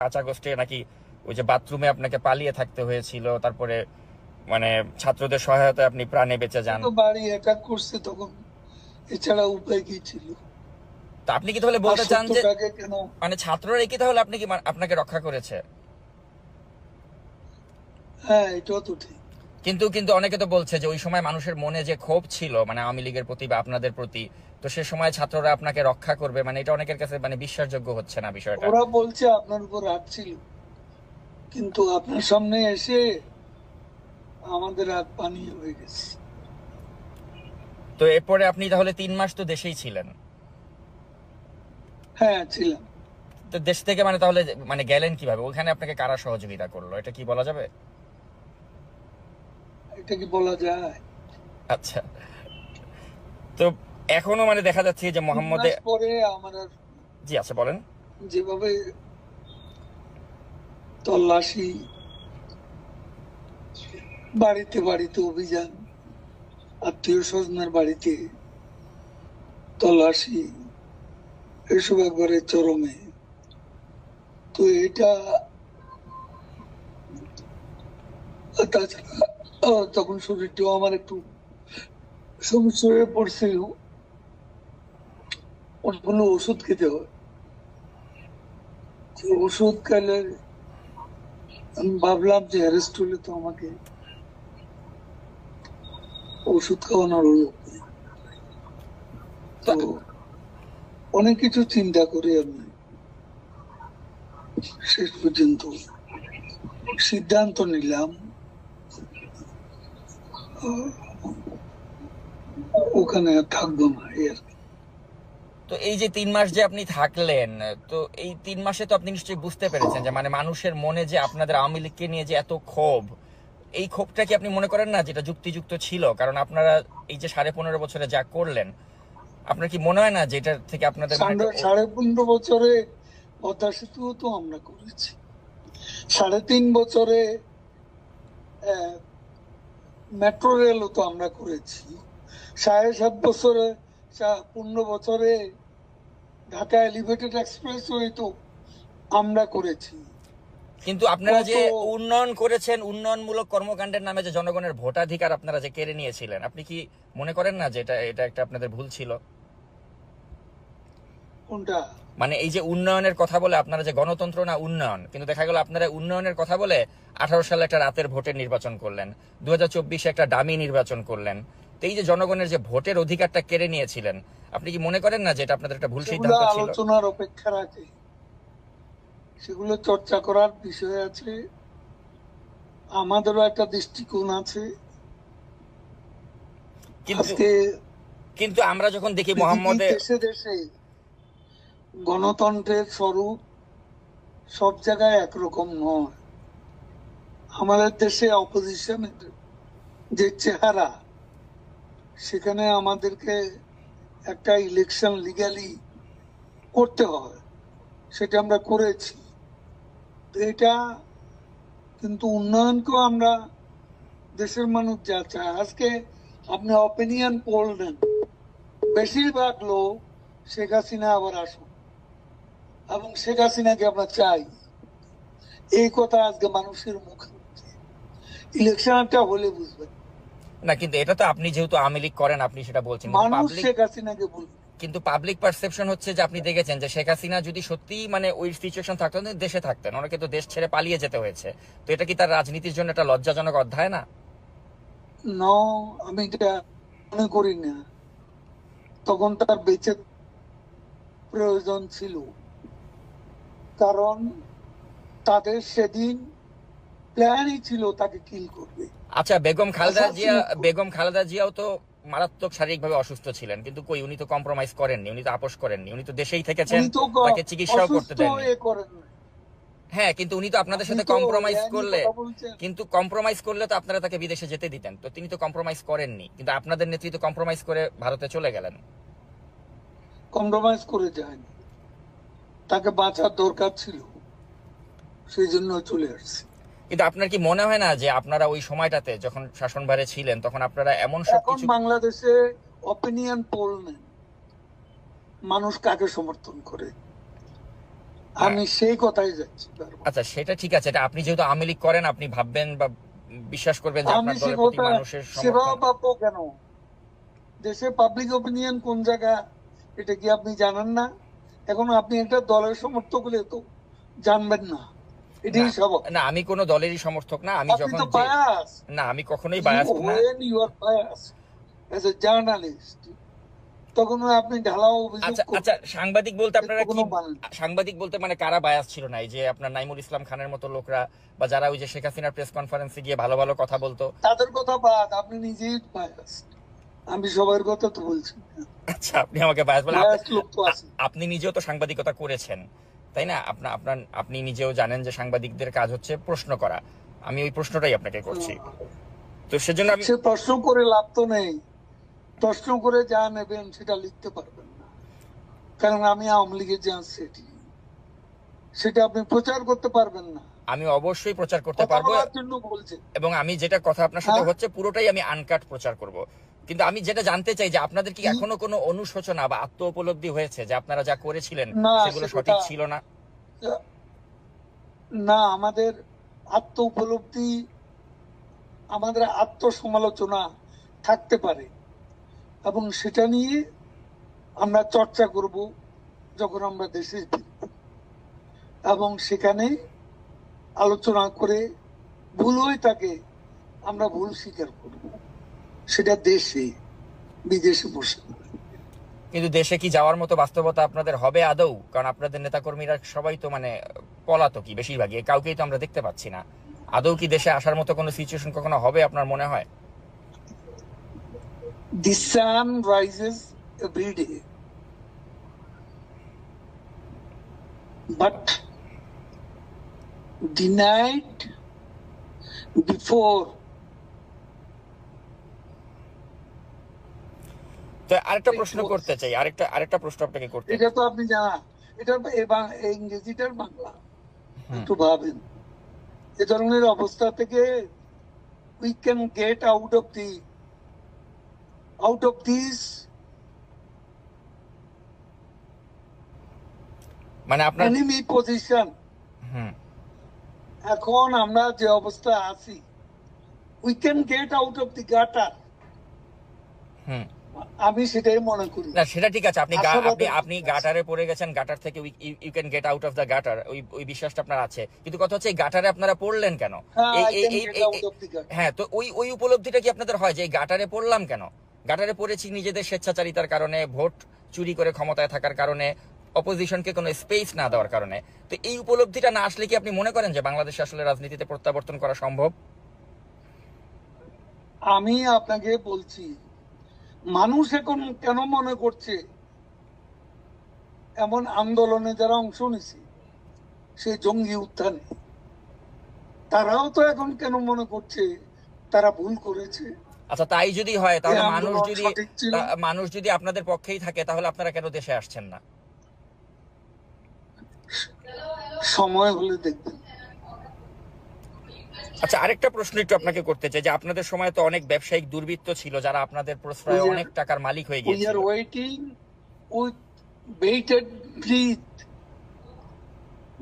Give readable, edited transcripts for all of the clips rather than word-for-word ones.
5 আগস্টে নাকি ওই যে বাথরুমে আপনাকে পালিয়ে থাকতে হয়েছিল, তারপরে মানে ছাত্রদের সহায়তায় আপনি প্রাণে বেঁচে যান। তো বাড়ি অ্যাটাক করছে তখন, এছাড়া উপায় কি ছিল? তো আপনি কি তাহলে আর বলতে চান যে সত্যটাকে কেন? মানে ছাত্ররাই কি তাহলে আপনি কি আপনাকে রক্ষা করেছে? হ্যাঁ, এটাও তো ঠিক। কিন্তু কিন্তু অনেকে তো বলছে যে ওই সময় মানুষের মনে যে ক্ষোভ ছিল মানে আওয়ামী লীগের প্রতি বা আপনাদের প্রতি, তো সে সময় ছাত্ররা আপনাকে রক্ষা করবে, মানে এটা অনেকের কাছে মানে বিশ্বাসযোগ্য হচ্ছে না বিষয়টা। ওরা বলছে আপনার উপর রাগ ছিল, কিন্তু আপনার সামনে এসে আমাদের রাগ পানি হয়ে গেছে। তো এরপরে আপনি তাহলে 3 মাস তো দেশেই ছিলেন। হ্যাঁ, ছিলাম। তো দেশ থেকে মানে তাহলে মানে গেলেন কিভাবে? ওখানে আপনাকে কারা সহযোগিতা করলো, এটা কি বলা যাবে? এটা কি বলা যায়? আচ্ছা। তো এখনো মানে দেখা যাচ্ছে যে 3 মাস মোহাম্মদে। পরে আমার আর জি আচ্ছা বলেন। যেভাবে তল্লাশি, বাড়িতে বাড়িতে অভিযান, আত্মীয় স্বজনের বাড়িতে তল্লাশি, এসব একবারে চরমে। তো এটা তাছাড়া তখন শরীরটাও আমার একটু সমস্যা হয়ে পড়ছিল, অনেকগুলো ওষুধ খেতে হয়। তো ওষুধ খেলে আমি ভাবলাম যে অ্যারেস্ট হলে তো আমাকে ওষুধ খাওয়ানোর হলো। তো তো অনেক কিছু চিন্তা করে আমি শেষ পর্যন্ত সিদ্ধান্ত নিলাম ওখানে আর থাকবো না, এই আর কি। তো এই যে 3 মাস যে আপনি থাকলেন, তো এই 3 মাসে তো আপনি নিশ্চয়ই বুঝতে পেরেছেন যে মানে মানুষের মনে যে আপনাদের আওয়ামী লীগকে নিয়ে যে এত ক্ষোভ, এই ক্ষোভটা কি আপনি মনে করেন না যেটা যুক্তিযুক্ত ছিল? কারণ আপনারা এই যে 15.5 বছরে যা করলেন, আপনার কি মনে হয় না যে এটা থেকে আপনাদের মানে একটা 15.5 বছরে পদ্মা সেতু তো আমরা করেছি, 3.5 বছরে মেট্রো রেলও তো আমরা করেছি, 7.5 বছরে 15 বছরে ঢাকা এলিভেটেড এক্সপ্রেস ওয়ে তো আমরা করেছি। কিন্তু আপনারা কত যে উন্নয়ন করেছেন, উন্নয়নমূলক কর্মকাণ্ডের নামে যে জনগণের ভোটাধিকার আপনারা যে কেড়ে নিয়েছিলেন, আপনি কি মনে করেন না যে এটা এটা একটা আপনাদের ভুল ছিল? কোনটা? মানে এই যে উন্নয়নের কথা বলে আপনারা যে গণতন্ত্র না উন্নয়ন, কিন্তু দেখা গেল আপনারা উন্নয়নের কথা বলে 18 সালে একটা রাতের ভোটের নির্বাচন করলেন, 2024 একটা ডামি নির্বাচন করলেন। তো এই যে জনগণের যে ভোটের অধিকারটা কেড়ে নিয়েছিলেন, আপনি কি মনে করেন না যে এটা আপনাদের একটা ভুল সেগুলো সিদ্ধান্ত ছিল? আলোচনার অপেক্ষা রাখে, সেগুলো চর্চা করার বিষয় আছে, আমাদেরও একটা দৃষ্টিকোণ আছে। কিন্তু আজকে কিন্তু আমরা যখন দেখি পৃথিবীর মোহাম্মদে। দেশে দেশে গণতন্ত্রের স্বরূপ সব জায়গায় একরকম নয়। আমাদের দেশে অপোজিশনের যে চেহারা, সেখানে আমাদেরকে একটা ইলেকশন লিগ্যালি করতে হয়, সেটা আমরা করেছি। তো এটা কিন্তু উন্নয়নকেও আমরা, দেশের মানুষ যা চায়, আজকে আপনি অপিনিয়ন পোল নেন, বেশিরভাগ লোক শেখ হাসিনা আবার আসুন, এবং শেখ হাসিনাকে আমরা চাই, এই কথা আজকে মানুষের মুখে। ইলেকশনটা হলে বুঝবেন, না কিন্তু এটা তো আপনি যেহেতু আওয়ামী লীগ করেন আপনি সেটা বলছেন, কিন্তু মানুষ পাবলিক শেখ হাসিনাকে বলবে। কিন্তু পাবলিক পারসেপশন হচ্ছে যে আপনি দেখেছেন যে শেখ হাসিনা যদি সত্যি মানে ওই সিচুয়েশন থাকতো না, দেশে থাকতেন, অনেকে তো দেশ ছেড়ে পালিয়ে যেতে হয়েছে। তো এটা কি তার রাজনীতির জন্য একটা লজ্জাজনক অধ্যায় না? ন, আমি এটা মনে করি না। তখন তার বেঁচে প্রয়োজন ছিল, কারণ তাদের সেদিন প্ল্যানই ছিল তাকে কিল করবে, আচ্ছা, অ্যাসাসিনেট করবে। বেগম খালেদা জিয়াও তো মারাত্মক শারীরিকভাবে অসুস্থ ছিলেন, কিন্তু কই উনি তো কম্প্রোমাইজ করেননি, উনি তো আপোষ করেননি, উনি তো দেশেই থেকেছেন, উনি তো তাকে চিকিৎসাও করতে অসুস্থ দেননি। হয়ে করেন না। হ্যাঁ কিন্তু উনি তো আপনাদের আপনি সাথে তো কম্প্রোমাইজ এ নিয়ে করলে, কথা বলছেন। কিন্তু কম্প্রোমাইজ করলে তো আপনারা তাকে বিদেশে যেতে দিতেন, তো তিনি তো কম্প্রোমাইজ করেননি, কিন্তু আপনাদের নেতৃত্ব কম্প্রোমাইজ করে ভারতে চলে গেলেন। কম্প্রোমাইজ করে যায়নি, তাকে বাঁচার দরকার ছিল, সেই জন্য চলে আসছে। কিন্তু আপনার কি মনে হয় না যে আপনারা ওই সময়টাতে যখন শাসনভারে ছিলেন তখন আপনারা এমন এখন সবকিছু। বাংলাদেশে অপিনিয়ন পোল নেন, মানুষ কাকে সমর্থন করে, আমি সেই কথাই যাচ্ছি বারবার। আচ্ছা সেটা ঠিক আছে, এটা আপনি যেহেতু আওয়ামী লীগ করেন আপনি ভাববেন বা বিশ্বাস করবেন যে আমি আপনার সে দলের প্রতি কথা মানুষের সেভাবে সমর্থন। পাবো কেন? দেশে পাবলিক ওপিনিয়ন কোন জায়গা এটা কি আপনি জানেন না? এখন আপনি একটা দলের সমর্থক হলে তো জানবেন না, না এটাই স্বাভাবিক। না, আমি কোনো দলেরই সমর্থক না। আমি আপনি যখন তো যে, বায়াস। না আমি কখনোই ইউ বায়াসড না। When you are bias as a journalist, তখন আপনি ঢালাও অভিযোগ আচ্ছা আচ্ছা, করবেন, সাংবাদিক বলতে এর তো আপনারা কি, কোনো মানে নেই। সাংবাদিক বলতে মানে কারা বায়াস ছিল না? এই যে আপনার নাইমুল ইসলাম খানের মতো লোকরা, বা যারা ওই যে শেখ হাসিনার প্রেস কনফারেন্সে গিয়ে ভালো ভালো কথা বলতো? তাদের কথা বাদ, আপনি নিজেই বায়াস। আমি সবার কথা তো বলছি না। আচ্ছা আপনি আমাকে বায়াস বলে, বায়াস লোক তো আছে। আপনি নিজেও তো সাংবাদিকতা করেছেন তাই না? আপনি নিজেও জানেন যে সাংবাদিকদের কাজ হচ্ছে প্রশ্ন করা। আমি ওই প্রশ্নটাই আপনাকে করছি, তো সেজন্য আমি। সে প্রশ্ন করে লাভ তো নেই। প্রশ্ন করে যা নেবেন সেটা লিখতে পারবেন না, কারণ আমি আওয়ামী লীগের যে সেটি সেটা আপনি প্রচার করতে পারবেন না। আমি অবশ্যই প্রচার করতে কথা পারবো, বলার জন্য বলছেন। এবং আমি যেটা কথা আপনার সাথে হ্যাঁ? হচ্ছে পুরোটাই আমি আনকাট প্রচার করব। কিন্তু আমি যেটা জানতে চাই যে আপনাদের কি এখনো কোনো অনুশোচনা বা আত্ম উপলব্ধি হয়েছে যে আপনারা যা করেছিলেন না, সেগুলো সে সঠিক কথা ছিল না? না। আমাদের আত্ম উপলব্ধি, আমাদের আত্মসমালোচনা থাকতে পারে, এবং সেটা নিয়ে আমরা চর্চা করব যখন আমরা দেশে ফিরব, এবং সেখানে আলোচনা করে ভুল হয়ে থাকে আমরা ভুল স্বীকার করব, সেটা দেশে বিদেশে বসে। কিন্তু দেশে কি যাওয়ার মতো বাস্তবতা আপনাদের হবে আদৌ? কারণ আপনাদের নেতাকর্মীরা সবাই তো মানে পলাতকই বেশিরভাগই, কাউকেই তো আমরা দেখতে পাচ্ছি না। আদৌ কি দেশে আসার মতো কোনো সিচুয়েশন কখনো হবে আপনার মনে হয়? The sun rises every day, but the night before. তো আরেকটা প্রশ্ন করতে চাই, আরেকটা প্রশ্ন আপনাকে করতে। এটা তো আপনি জানা, এটা ইংরেজিটার বাংলা একটু ভাবেন। এ ধরনের অবস্থা থেকে we can get out of this. মানে আপনার enemy position. হুম এখন আমরা যে অবস্থা আছি, we can get out of the gutter. হুম আমি সেটাই মনে করি। না সেটা ঠিক আছে, আপনি আশাবাদের আপনি দিক আছে। গাটারে পড়ে গেছেন, গাটার থেকে you can get out of the gutter, ওই বিশ্বাসটা আপনার আছে। কিন্তু কথা হচ্ছে এই গাটারে আপনারা পড়লেন কেন? হ্যাঁ, এই I এই can এই- get এই- out of the gutter. হ্যাঁ, তো ওই উপলব্ধিটা কি আপনাদের হয় যে এই গাটারে পড়লাম কেন? গাটারে পড়েছি নিজেদের স্বেচ্ছাচারিতার কারণে, ভোট চুরি করে ক্ষমতায় থাকার কারণে, অপোজিশনকে কোনো স্পেস না দেওয়ার কারণে। তো এই উপলব্ধিটা না আসলে কি আপনি মনে করেন যে বাংলাদেশে আসলে রাজনীতিতে প্রত্যাবর্তন করা সম্ভব? আমি আপনাকে বলছি, মানুষ এখন কেন মনে করছে, এমন আন্দোলনে যারা অংশ নিছে, সেই জঙ্গি উত্থানে, তারাও তো এখন কেন মনে করছে তারা ভুল করেছে? আচ্ছা তাই যদি হয় তাহলে এই আন্দোলন সঠিক ছিল। মানুষ যদি আপনাদের পক্ষেই থাকে তাহলে আপনারা কেন দেশে আসছেন না? সময় হলে দেখবেন। আচ্ছা আরেকটা প্রশ্ন একটু আপনাকে করতে চাই যে আপনাদের সময় তো অনেক ব্যবসায়িক দুর্বৃত্ত ছিল যারা আপনাদের প্রশ্রয়ে We are- অনেক টাকার মালিক হয়ে We গিয়েছিল। are waiting with bated breath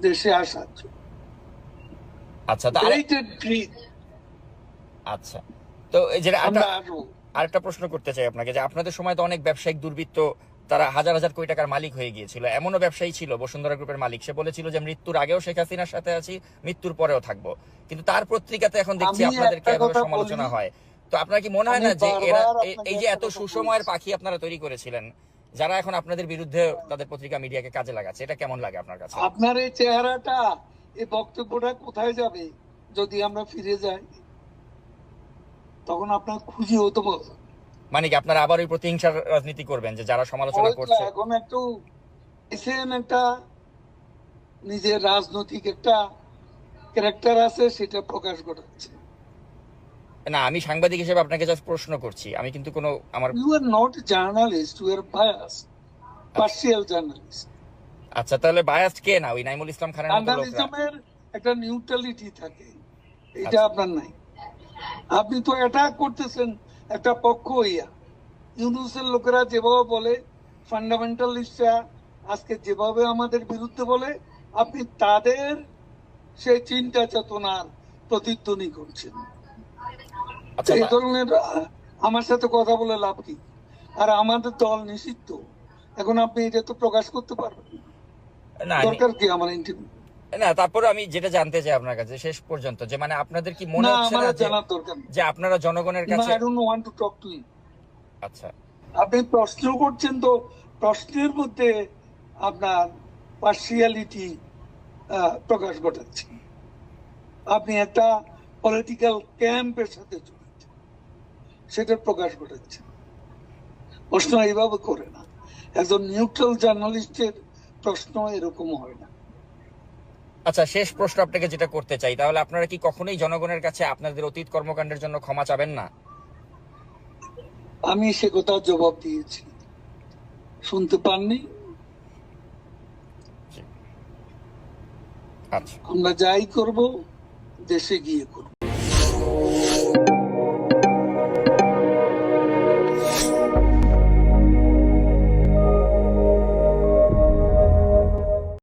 দেশে আসার জন্য। আচ্ছা Bated breath আচ্ছা, তো এই যে আমরা আসবো। আরেকটা প্রশ্ন করতে চাই আপনাকে যে আপনাদের সময় তো অনেক ব্যবসায়িক দুর্বৃত্ত, তারা হাজার হাজার কোটি টাকার মালিক হয়ে গিয়েছিল। এমনও ব্যবসায়ী ছিল বসুন্ধরা গ্রুপের মালিক, সে বলেছিল যে মৃত্যুর আগেও শেখ হাসিনার সাথে আছি, মৃত্যুর পরেও থাকবো। কিন্তু তার পত্রিকাতে এখন দেখছি আমি আপনাদেরকে একটা এভাবে কথা সমালোচনা বলি, হয়। তো আপনার কি মনে হয় আমি না যে এরা বারবার আপনাকে এই যে একটা এত কথা সুসময়ের বলছি। পাখি আপনারা তৈরি করেছিলেন, যারা এখন আপনাদের বিরুদ্ধে তাদের পত্রিকা মিডিয়াকে কাজে লাগাচ্ছে, এটা কেমন লাগে আপনার কাছে? আপনার এই চেহারাটা, এই বক্তব্যটা কোথায় যাবে যদি আমরা ফিরে যাই? তখন আপনার খুশি হতে বল। মানে কি আপনারা আবার ওই প্রতিহিংসার রাজনীতি করবেন যে যারা সমালোচনা করছে? এখন একটু এসেন, একটা নিজের রাজনৈতিক একটা ক্যারেক্টার আছে, সেটা প্রকাশ ঘটাচ্ছে। না আমি সাংবাদিক হিসেবে আপনাকে জাস্ট প্রশ্ন করছি, আমি কিন্তু কোনো আমার। You are not journalist, you are bias, partial journalist. আচ্ছা তাহলে বায়াসড কে না ওই নাইমুল ইসলাম খানের মতো লোকরা? জার্নালিজমের একটা নিউট্রালিটি থাকে, এটা আচ্ছা। আপনার নাই। আপনি তো অ্যাটাক করতেছেন একটা পক্ষ হইয়া। ইউনুসের লোকেরা যেভাবে বলে, ফান্ডামেন্টালিস্টরা আজকে যেভাবে আমাদের বিরুদ্ধে বলে, আপনি তাদের সেই চিন্তা চেতনার প্রতিধ্বনি করছেন। আচ্ছা এই ধরনের আমার সাথে কথা বলে লাভ কি? আর আমাদের দল নিষিদ্ধ, এখন আপনি এটা তো প্রকাশ করতে পারবেন না। না দরকার কি আমার ইন্টারভিউ? না, তারপরে আমি যেটা জানতে চাই আপনার কাছে শেষ পর্যন্ত, যে মানে আপনাদের কি মনে না, হচ্ছে আমার না যে জানার দরকার নেই। যে আপনারা জনগণের No, কাছে I don't want to talk to you. আচ্ছা আপনি প্রশ্ন করছেন, তো প্রশ্নের মধ্যে আপনার পার্সিয়ালিটি প্রকাশ ঘটাচ্ছেন। আপনি একটা পলিটিক্যাল ক্যাম্পের সাথে জড়িত, সেটার প্রকাশ ঘটাচ্ছেন। প্রশ্ন এইভাবে করে না। একজন নিউট্রাল জার্নালিস্টের প্রশ্ন এরকম হয় না। আচ্ছা, শেষ প্রশ্ন আপনাকে যেটা করতে চাই, তাহলে আপনারা কি কখনোই জনগণের কাছে আপনাদের অতীত কর্মকাণ্ডের জন্য ক্ষমা চাবেন না? আমি সে কথা জবাব দিয়েছি, শুনতে পাননি? আচ্ছা। আমরা যাই করব দেশে গিয়ে করব।